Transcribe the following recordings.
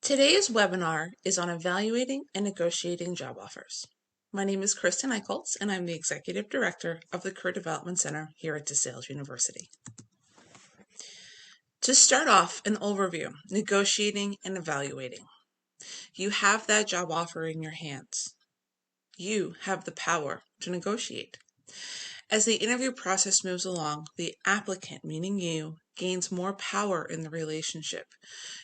Today's webinar is on evaluating and negotiating job offers. My name is Kristen Eichholz, and I'm the Executive Director of the Career Development Center here at DeSales University. To start off, an overview, negotiating and evaluating. You have that job offer in your hands. You have the power to negotiate. As the interview process moves along, the applicant, meaning you, gains more power in the relationship.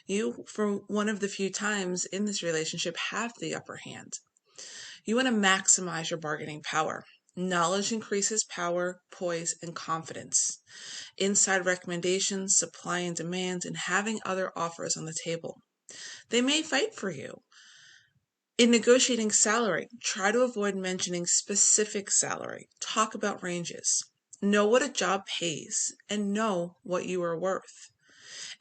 You, for one of the few times in this relationship, have the upper hand. You want to maximize your bargaining power. Knowledge increases power, poise, and confidence. Inside recommendations, supply and demand, and having other offers on the table. They may fight for you. In negotiating salary, try to avoid mentioning specific salary. Talk about ranges. Know what a job pays and know what you are worth.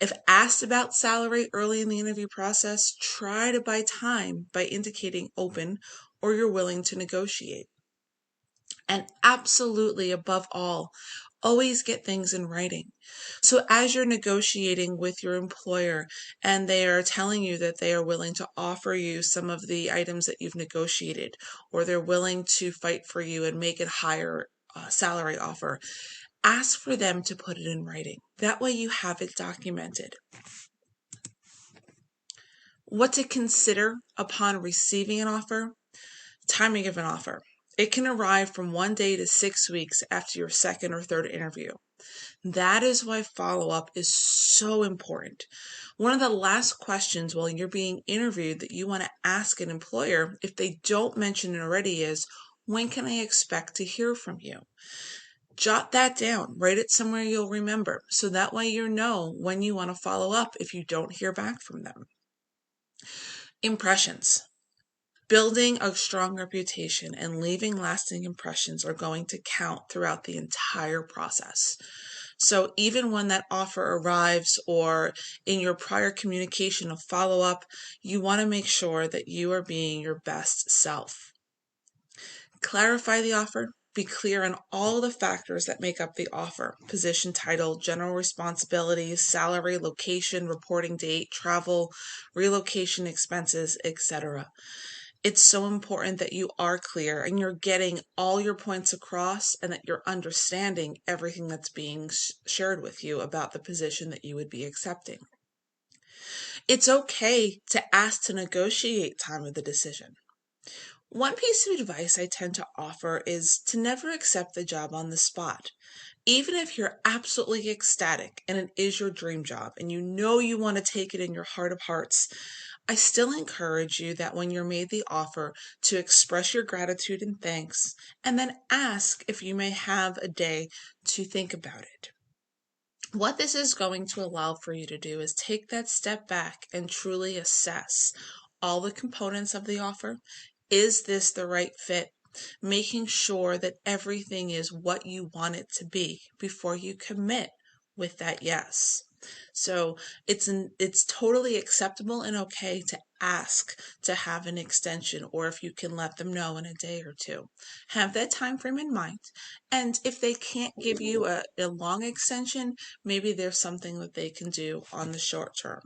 If asked about salary early in the interview process, try to buy time by indicating open or you're willing to negotiate. And absolutely, above all, always get things in writing. So as you're negotiating with your employer and they are telling you that they are willing to offer you some of the items that you've negotiated, or they're willing to fight for you and make it higher salary offer, ask for them to put it in writing. That way you have it documented. What to consider upon receiving an offer? Timing of an offer. It can arrive from 1 day to 6 weeks after your second or third interview. That is why follow-up is so important. One of the last questions while you're being interviewed that you want to ask an employer, if they don't mention it already, is, when can I expect to hear from you? Jot that down. Write it somewhere you'll remember, so that way you know when you want to follow up if you don't hear back from them. Impressions. Building a strong reputation and leaving lasting impressions are going to count throughout the entire process. So even when that offer arrives or in your prior communication of follow-up, you want to make sure that you are being your best self. Clarify the offer. Be clear on all the factors that make up the offer: position title, general responsibilities, salary, location, reporting date, travel, relocation expenses, etc. It's so important that you are clear and you're getting all your points across and that you're understanding everything that's being shared with you about the position that you would be accepting. It's okay to ask to negotiate time of the decision. One piece of advice I tend to offer is to never accept the job on the spot. Even if you're absolutely ecstatic and it is your dream job and you know you want to take it in your heart of hearts, I still encourage you that when you're made the offer to express your gratitude and thanks, and then ask if you may have a day to think about it. What this is going to allow for you to do is take that step back and truly assess all the components of the offer. Is this the right fit? Making sure that everything is what you want it to be before you commit with that yes. So it's totally acceptable and okay to ask to have an extension, or if you can let them know in a day or two. Have that time frame in mind. And if they can't give you a long extension, maybe there's something that they can do on the short term.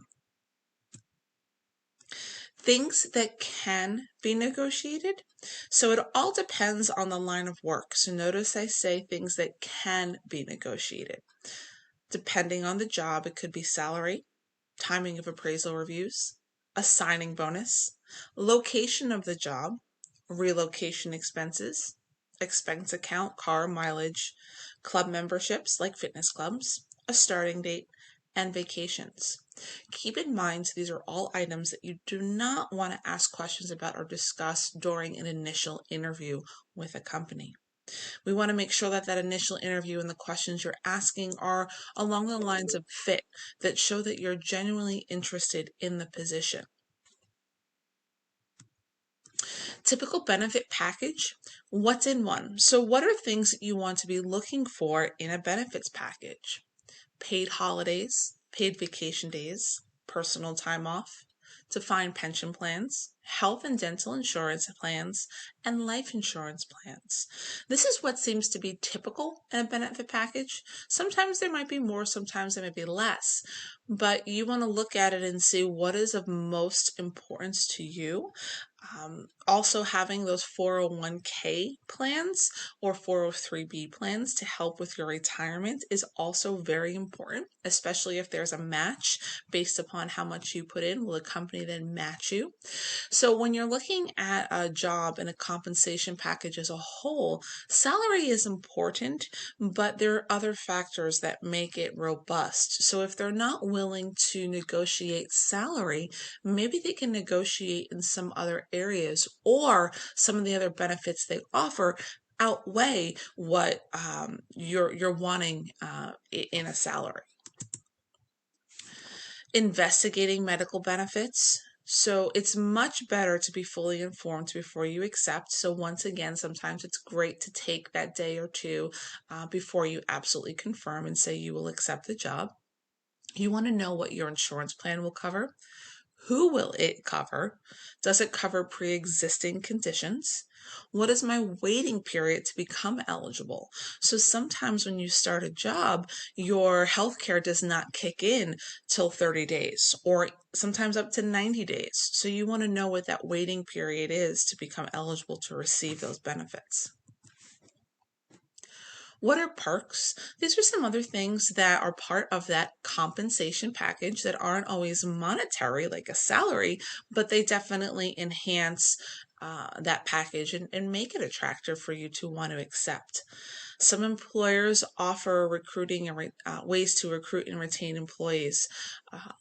Things that can be negotiated. So it all depends on the line of work. So notice I say things that can be negotiated. Depending on the job, it could be salary, timing of appraisal reviews, a signing bonus, location of the job, relocation expenses, expense account, car mileage, club memberships like fitness clubs, a starting date, and vacations. Keep in mind these are all items that you do not want to ask questions about or discuss during an initial interview with a company. We want to make sure that that initial interview and the questions you're asking are along the lines of fit, that show that you're genuinely interested in the position. Typical benefit package. What's in one? So what are things that you want to be looking for in a benefits package? Paid holidays, paid vacation days, personal time off, defined pension plans, health and dental insurance plans, and life insurance plans. This is what seems to be typical in a benefit package. Sometimes there might be more, sometimes there might be less, but you want to look at it and see what is of most importance to you. Also, having those 401k plans or 403b plans to help with your retirement is also very important, especially if there's a match based upon how much you put in. Will the company then match you? So, when you're looking at a job and a compensation package as a whole, salary is important, but there are other factors that make it robust. So, if they're not willing to negotiate salary, maybe they can negotiate in some other areas, or some of the other benefits they offer outweigh what you're wanting in a salary. Investigating medical benefits. So it's much better to be fully informed before you accept. So once again, sometimes it's great to take that day or two before you absolutely confirm and say you will accept the job. You want to know what your insurance plan will cover. Who will it cover? Does it cover pre-existing conditions? What is my waiting period to become eligible? So sometimes when you start a job, your healthcare does not kick in till 30 days or sometimes up to 90 days. So you want to know what that waiting period is to become eligible to receive those benefits. What are perks? These are some other things that are part of that compensation package that aren't always monetary like a salary, but they definitely enhance that package and make it attractive for you to want to accept. Some employers offer recruiting and ways to recruit and retain employees.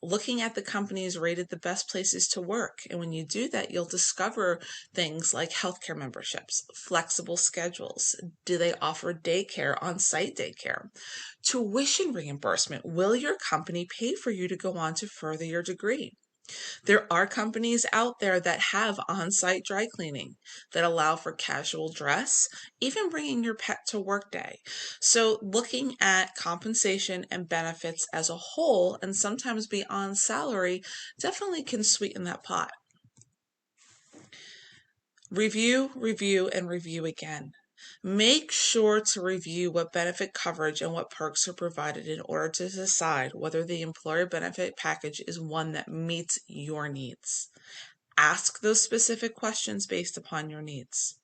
Looking at the companies rated the best places to work. And when you do that, you'll discover things like healthcare memberships, flexible schedules. Do they offer daycare, on-site daycare? Tuition reimbursement. Will your company pay for you to go on to further your degree? There are companies out there that have on-site dry cleaning that allow for casual dress, even bringing your pet to work day. So looking at compensation and benefits as a whole, and sometimes beyond salary, definitely can sweeten that pot. Review, review, and review again. Make sure to review what benefit coverage and what perks are provided in order to decide whether the employer benefit package is one that meets your needs. Ask those specific questions based upon your needs.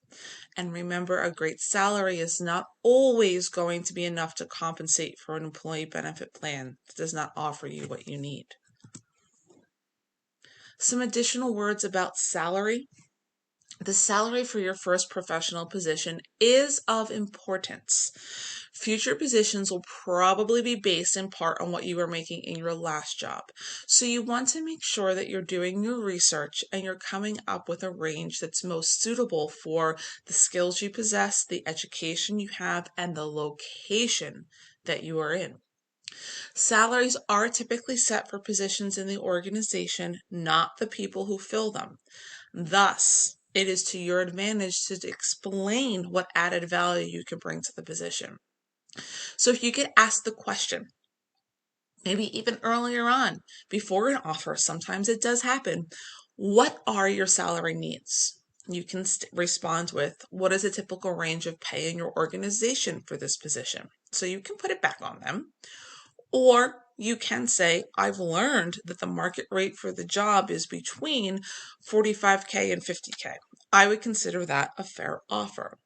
And remember, a great salary is not always going to be enough to compensate for an employee benefit plan that does not offer you what you need. Some additional words about salary. The salary for your first professional position is of importance. Future positions will probably be based in part on what you were making in your last job. So you want to make sure that you're doing your research and you're coming up with a range that's most suitable for the skills you possess, the education you have, and the location that you are in. Salaries are typically set for positions in the organization, not the people who fill them. Thus, it is to your advantage to explain what added value you can bring to the position. So if you get asked the question, maybe even earlier on, before an offer, sometimes it does happen, what are your salary needs? You can respond with, what is a typical range of pay in your organization for this position? So you can put it back on them. Or you can say, I've learned that the market rate for the job is between 45K and 50K. I would consider that a fair offer.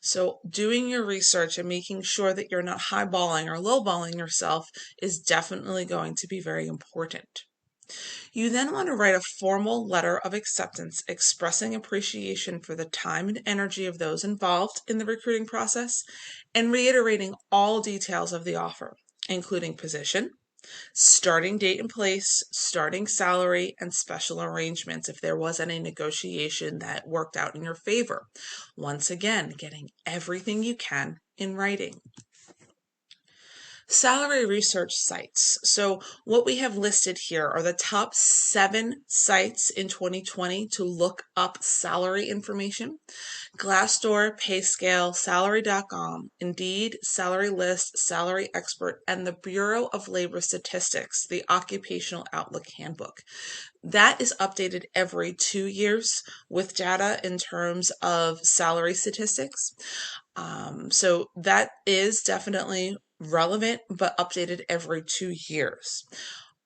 So doing your research and making sure that you're not highballing or lowballing yourself is definitely going to be very important. You then want to write a formal letter of acceptance expressing appreciation for the time and energy of those involved in the recruiting process and reiterating all details of the offer, including position, starting date and place, starting salary, and special arrangements if there was any negotiation that worked out in your favor. Once again, getting everything you can in writing. Salary research sites. So, what we have listed here are the top 7 sites in 2020 to look up salary information: Glassdoor, PayScale, Salary.com, Indeed, Salary List, Salary Expert, and the Bureau of Labor Statistics, the Occupational Outlook Handbook. That is updated every 2 years with data in terms of salary statistics. So that is definitely relevant, but updated every 2 years.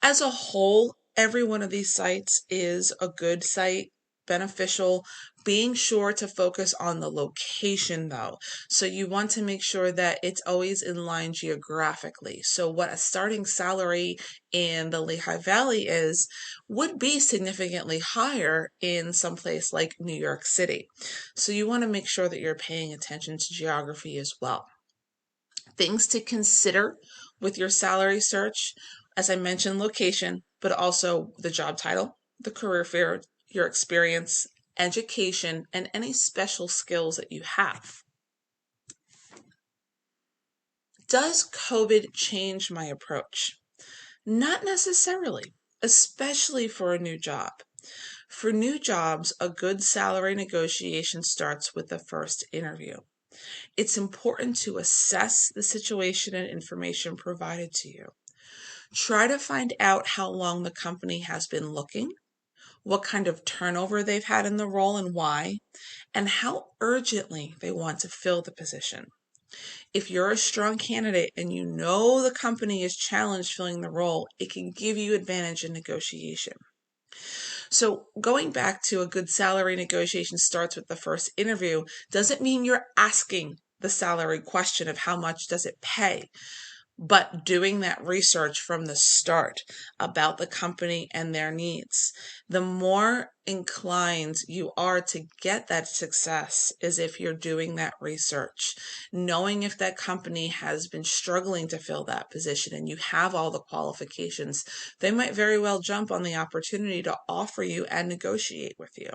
As a whole, every one of these sites is a good site, beneficial, being sure to focus on the location though. So you want to make sure that it's always in line geographically. So what a starting salary in the Lehigh Valley is would be significantly higher in some place like New York City. So you want to make sure that you're paying attention to geography as well. Things to consider with your salary search, as I mentioned, location, but also the job title, the career field, your experience, education, and any special skills that you have. Does COVID change my approach? Not necessarily, especially for a new job. For new jobs, a good salary negotiation starts with the first interview. It's important to assess the situation and information provided to you. Try to find out how long the company has been looking, what kind of turnover they've had in the role and why, and how urgently they want to fill the position. If you're a strong candidate and you know the company is challenged filling the role, it can give you advantage in negotiation. So going back to a good salary negotiation starts with the first interview doesn't mean you're asking the salary question of how much does it pay, but doing that research from the start about the company and their needs. The more inclined you are to get that success is if you're doing that research, knowing if that company has been struggling to fill that position and you have all the qualifications, they might very well jump on the opportunity to offer you and negotiate with you.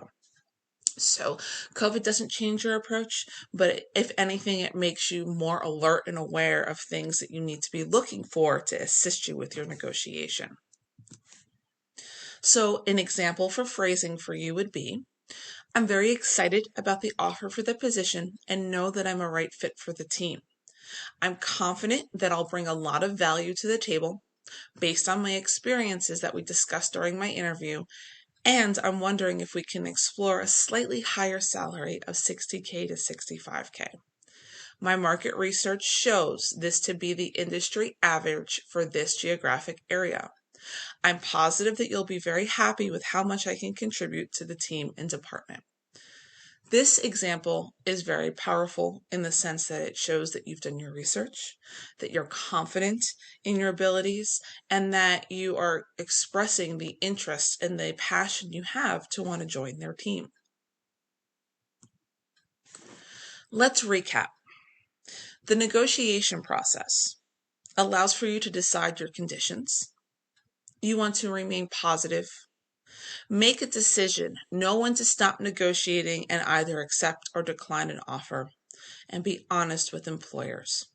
So COVID doesn't change your approach, but if anything, it makes you more alert and aware of things that you need to be looking for to assist you with your negotiation. So an example for phrasing for you would be, I'm very excited about the offer for the position and know that I'm a right fit for the team. I'm confident that I'll bring a lot of value to the table based on my experiences that we discussed during my interview, and I'm wondering if we can explore a slightly higher salary of $60K to $65K. My market research shows this to be the industry average for this geographic area. I'm positive that you'll be very happy with how much I can contribute to the team and department. This example is very powerful in the sense that it shows that you've done your research, that you're confident in your abilities, and that you are expressing the interest and the passion you have to want to join their team. Let's recap. The negotiation process allows for you to decide your conditions. You want to remain positive. Make a decision, know when to stop negotiating and either accept or decline an offer, and be honest with employers.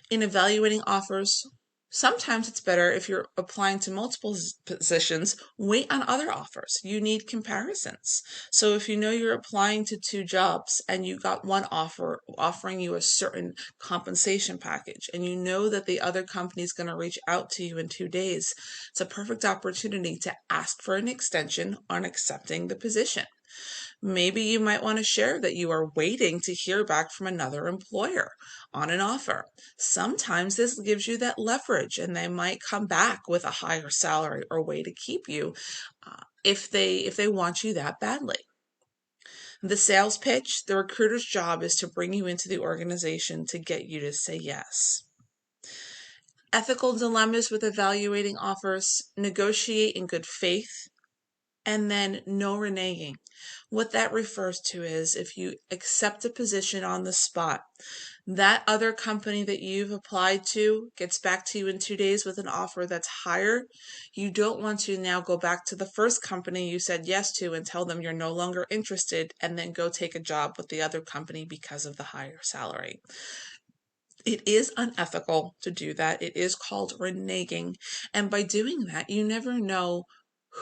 In evaluating offers, sometimes it's better if you're applying to multiple positions, wait on other offers. You need comparisons. So if you know you're applying to 2 jobs and you got one offer offering you a certain compensation package, and you know that the other company is going to reach out to you in 2 days, it's a perfect opportunity to ask for an extension on accepting the position. Maybe you might want to share that you are waiting to hear back from another employer on an offer. Sometimes this gives you that leverage and they might come back with a higher salary or way to keep you if they want you that badly. The sales pitch, the recruiter's job is to bring you into the organization to get you to say yes. Ethical dilemmas with evaluating offers: negotiate in good faith, and then no reneging. What that refers to is if you accept a position on the spot, that other company that you've applied to gets back to you in 2 days with an offer that's higher, you don't want to now go back to the first company you said yes to and tell them you're no longer interested and then go take a job with the other company because of the higher salary. It is unethical to do that. It is called reneging. And by doing that, you never know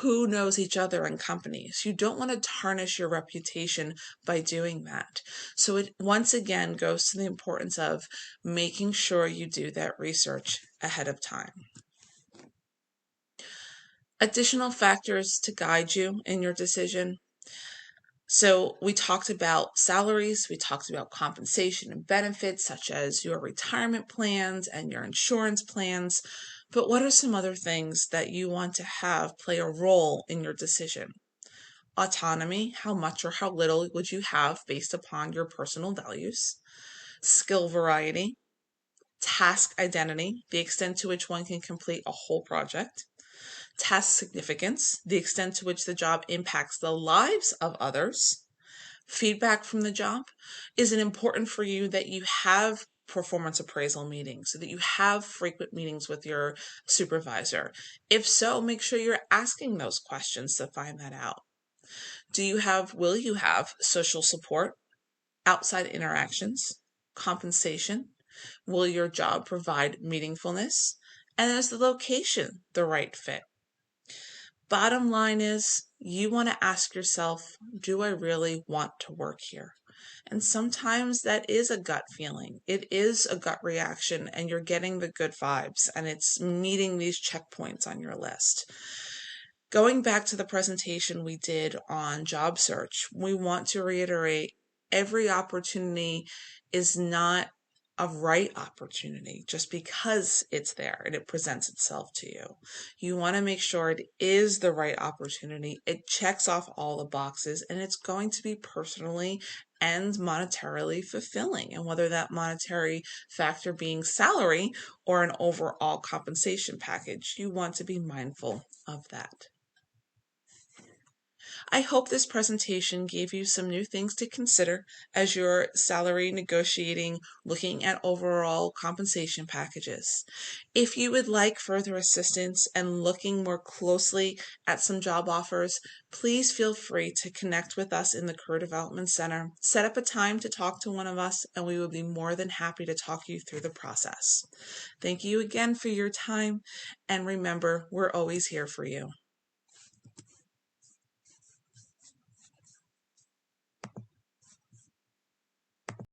who knows each other in companies. You don't want to tarnish your reputation by doing that. So it once again goes to the importance of making sure you do that research ahead of time. Additional factors to guide you in your decision. So we talked about salaries, we talked about compensation and benefits such as your retirement plans and your insurance plans. But what are some other things that you want to have play a role in your decision? Autonomy, how much or how little would you have based upon your personal values? Skill variety, task identity, the extent to which one can complete a whole project. Task significance, the extent to which the job impacts the lives of others. Feedback from the job. Is it important for you that you have performance appraisal meetings, so that you have frequent meetings with your supervisor? If so, make sure you're asking those questions to find that out. Will you have social support, outside interactions, compensation? Will your job provide meaningfulness? And is the location the right fit? Bottom line is, you want to ask yourself, do I really want to work here? And sometimes that is a gut feeling. It is a gut reaction, and you're getting the good vibes, and it's meeting these checkpoints on your list. Going back to the presentation we did on job search, we want to reiterate every opportunity is not a right opportunity just because it's there and it presents itself to you. You want to make sure it is the right opportunity. It checks off all the boxes and it's going to be personally and monetarily fulfilling. And whether that monetary factor being salary or an overall compensation package, you want to be mindful of that. I hope this presentation gave you some new things to consider as you're salary negotiating, looking at overall compensation packages. If you would like further assistance and looking more closely at some job offers, please feel free to connect with us in the Career Development Center. Set up a time to talk to one of us, and we will be more than happy to talk you through the process. Thank you again for your time, and remember, we're always here for you.